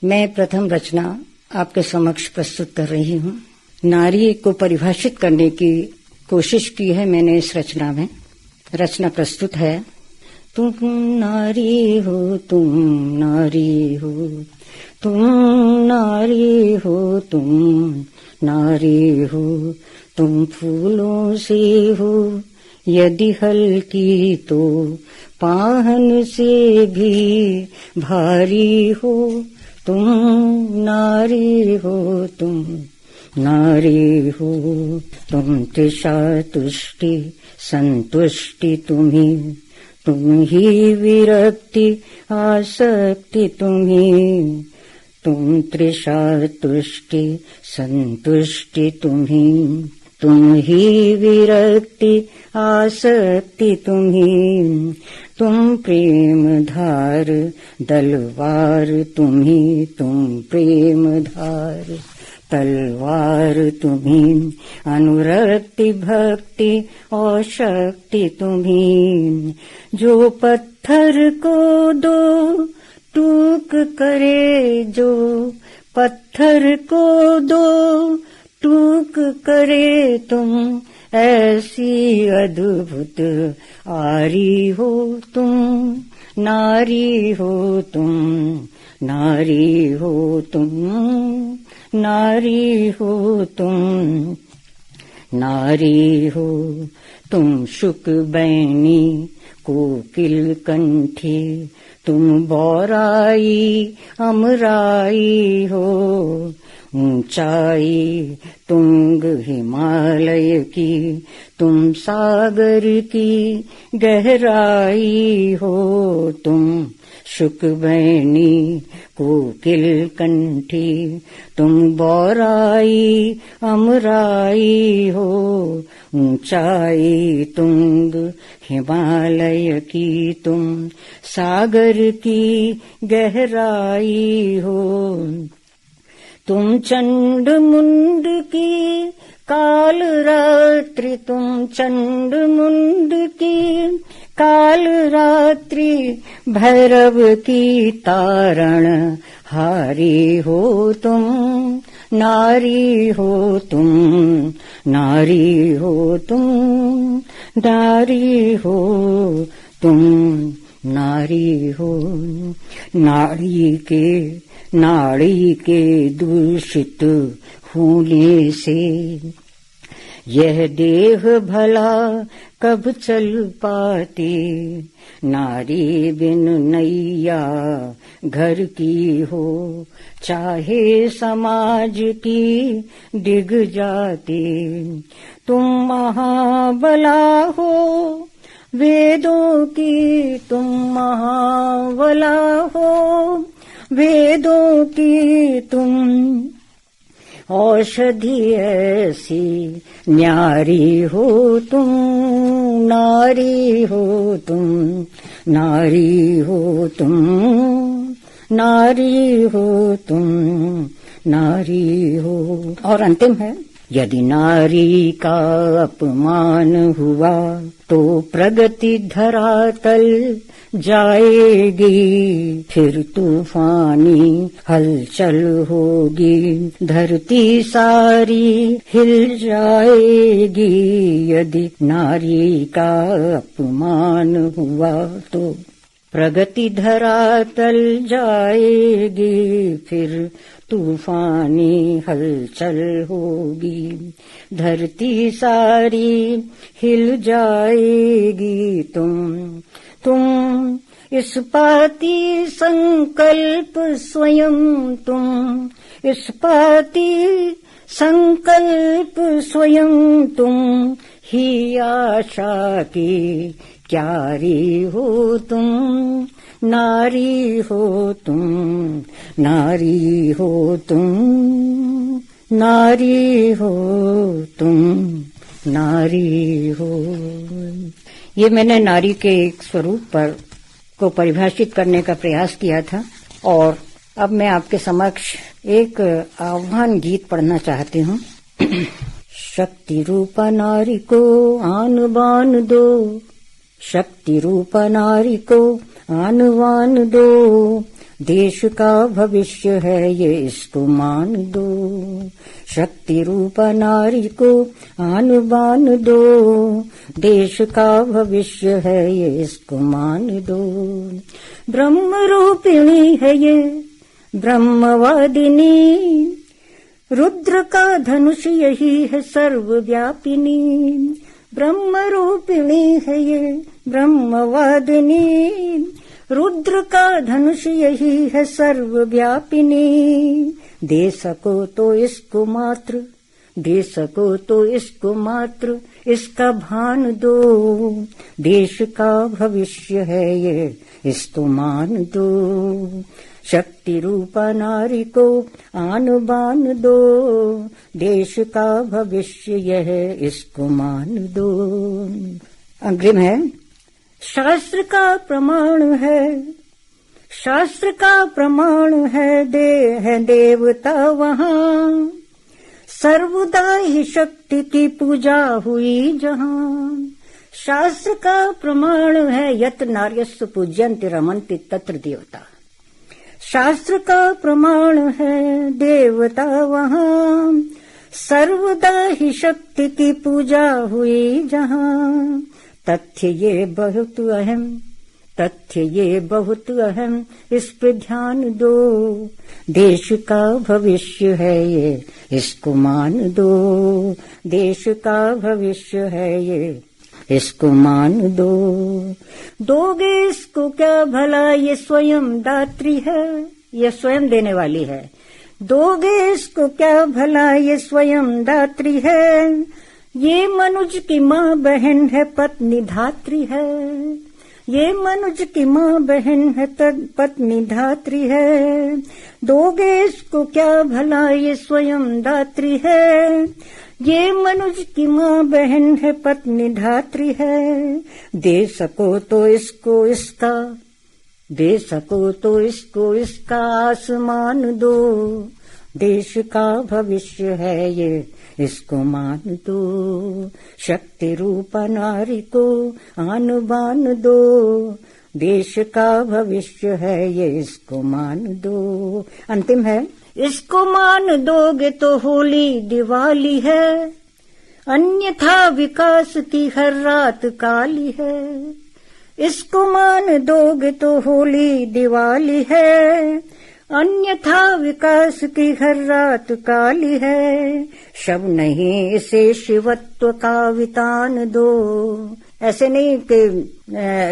मैं प्रथम रचना आपके समक्ष प्रस्तुत कर रही हूँ। नारी को परिभाषित करने की कोशिश की है मैंने इस रचना में। रचना प्रस्तुत है। तुम नारी हो, तुम नारी हो, तुम नारी हो, तुम नारी हो, तुम फूलों से हो यदि हल्की तो पाहन से भी भारी हो। तुम नारी हो, तुम नारी हो, तुम तृषा तुष्टि संतुष्टि तुम्ही, तुम ही विरक्ति आसक्ति तुम्ही, तुम तृषा तुष्टि संतुष्टि तुम्ही, तुम ही विरक्ति आसक्ति तुम्ही, तुम प्रेम धार तलवार तुम्ही, तुम प्रेम धार तलवार तुम्ही, अनुरक्ति भक्ति और शक्ति तुम्ही, जो पत्थर को दो टूक करे, जो पत्थर को दो टूक करे, तुम ऐसी अद्भुत आरी हो। तुम नारी हो, तुम नारी हो, तुम नारी हो, तुम नारी हो, तुम शुक बैनी कोकिल कंठी, तुम बौराई अमराई हो, ऊंचाई तुंग हिमालय की, तुम सागर की गहराई हो, तुम शुकबैनी कोकिल कंठी, तुम बौराई अमराई हो, ऊंचाई तुंग हिमालय की, तुम सागर की गहराई हो, तुम चंड मुंड की काल रात्रि, तुम चंड मुंड की काल रात्रि, भैरव की तारण हारी हो। तुम नारी हो, तुम नारी हो, तुम नारी हो, तुम नारी हो। नाड़ी के दूषित होने से यह देह भला कब चल पाती, नारी बिन नैया घर की हो, चाहे समाज की डिग जाती। तुम महाबला हो वेदों की, तुम महाबला हो वेदों की, तुम औषधि ऐसी न्यारी हो। तुम नारी हो, तुम नारी हो, तुम नारी हो, तुम नारी हो। और अंतिम है। यदि नारी का अपमान हुआ तो प्रगति धरातल जाएगी, फिर तूफानी हलचल होगी, धरती सारी हिल जाएगी। यदि नारी का अपमान हुआ तो प्रगति धरातल जाएगी, फिर तूफानी हलचल होगी, धरती सारी हिल जाएगी। तुम इस्पाती संकल्प स्वयं, तुम इस्पाती संकल्प स्वयं, तुम ही आशा की क्यारी हो। तुम नारी हो, तुम नारी हो, तुम नारी हो, तुम नारी हो। ये मैंने नारी के एक स्वरूप को परिभाषित करने का प्रयास किया था। और अब मैं आपके समक्ष एक आह्वान गीत पढ़ना चाहती हूँ। शक्ति रूपा नारी को आन बान दो, शक्ति रूपा नारी को आन बान दो, देश का भविष्य है ये इसको मान दो। शक्ति रूपा नारी को आन बान दो, देश का भविष्य है ये इसको मान दो। ब्रह्म रूपिणी है ये ब्रह्मवादिनी, रुद्र का धनुष यही है सर्वव्यापिनी। ब्रह्म रूपिणी है ये ब्रह्मवादिनी, रुद्र का धनुष यही है सर्वव्यापिनी। दे सको तो इसको मात्र, दे सको तो इसको मात्र, इसका भान दो। देश का भविष्य है ये इसको मान दो। शक्ति रूपा नारी को आन बान दो, देश का भविष्य यह इसको मान दो। अग्रिम है, शास्त्र का प्रमाण है, शास्त्र का प्रमाण है देवता वहाँ, सर्वदा ही शक्ति की पूजा हुई जहाँ। शास्त्र का प्रमाण है यत नार्यस्तु पूज्यन्ते रमन्ते तत्र देवता। शास्त्र का प्रमाण है देवता वहाँ, सर्वदा ही शक्ति की पूजा हुई जहाँ। तथ्य ये बहुत अहम, तथ्य ये बहुत अहम, इस पे ध्यान दो। देश का भविष्य है ये इसको मान दो। देश का भविष्य है ये इसको मान दो। दोगे इसको क्या भला, ये स्वयं दात्री है, ये स्वयं देने वाली है। दोगे इसको क्या भला, ये स्वयं दात्री है। ये मनुज की माँ बहन है, पत्नी धात्री है। ये मनुज की माँ बहन है, पत्नी धात्री है। दोगे इसको क्या भला, ये स्वयं दात्री है। ये मनुज की माँ बहन है, पत्नी धात्री है। दे सको तो इसको इसका, दे सको तो इसको इसका आसमान दो। देश का भविष्य है ये इसको मान दो। शक्ति रूपा नारी को आन बान दो, देश का भविष्य है ये इसको मान दो। अंतिम है, इसको मान दोगे तो होली दिवाली है, अन्यथा विकास की हर रात काली है। इसको मान दोगे तो होली दिवाली है, अन्यथा विकास की हर रात काली है। शब नहीं इसे शिवत्व का वितान दो। ऐसे नहीं कि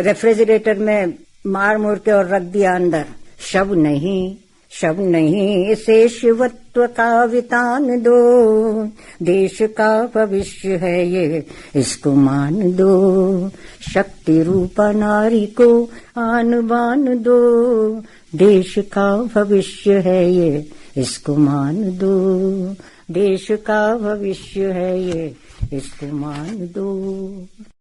रेफ्रिजरेटर में मार मोर के और रख दिया अंदर। शब नहीं, शब नहीं इसे शिवत्व का वितान दो। देश का भविष्य है ये इसको मान दो। शक्ति रूपा नारी को आन बान दो, देश का भविष्य है ये इसको मान दो। देश का भविष्य है ये इसको मान दो।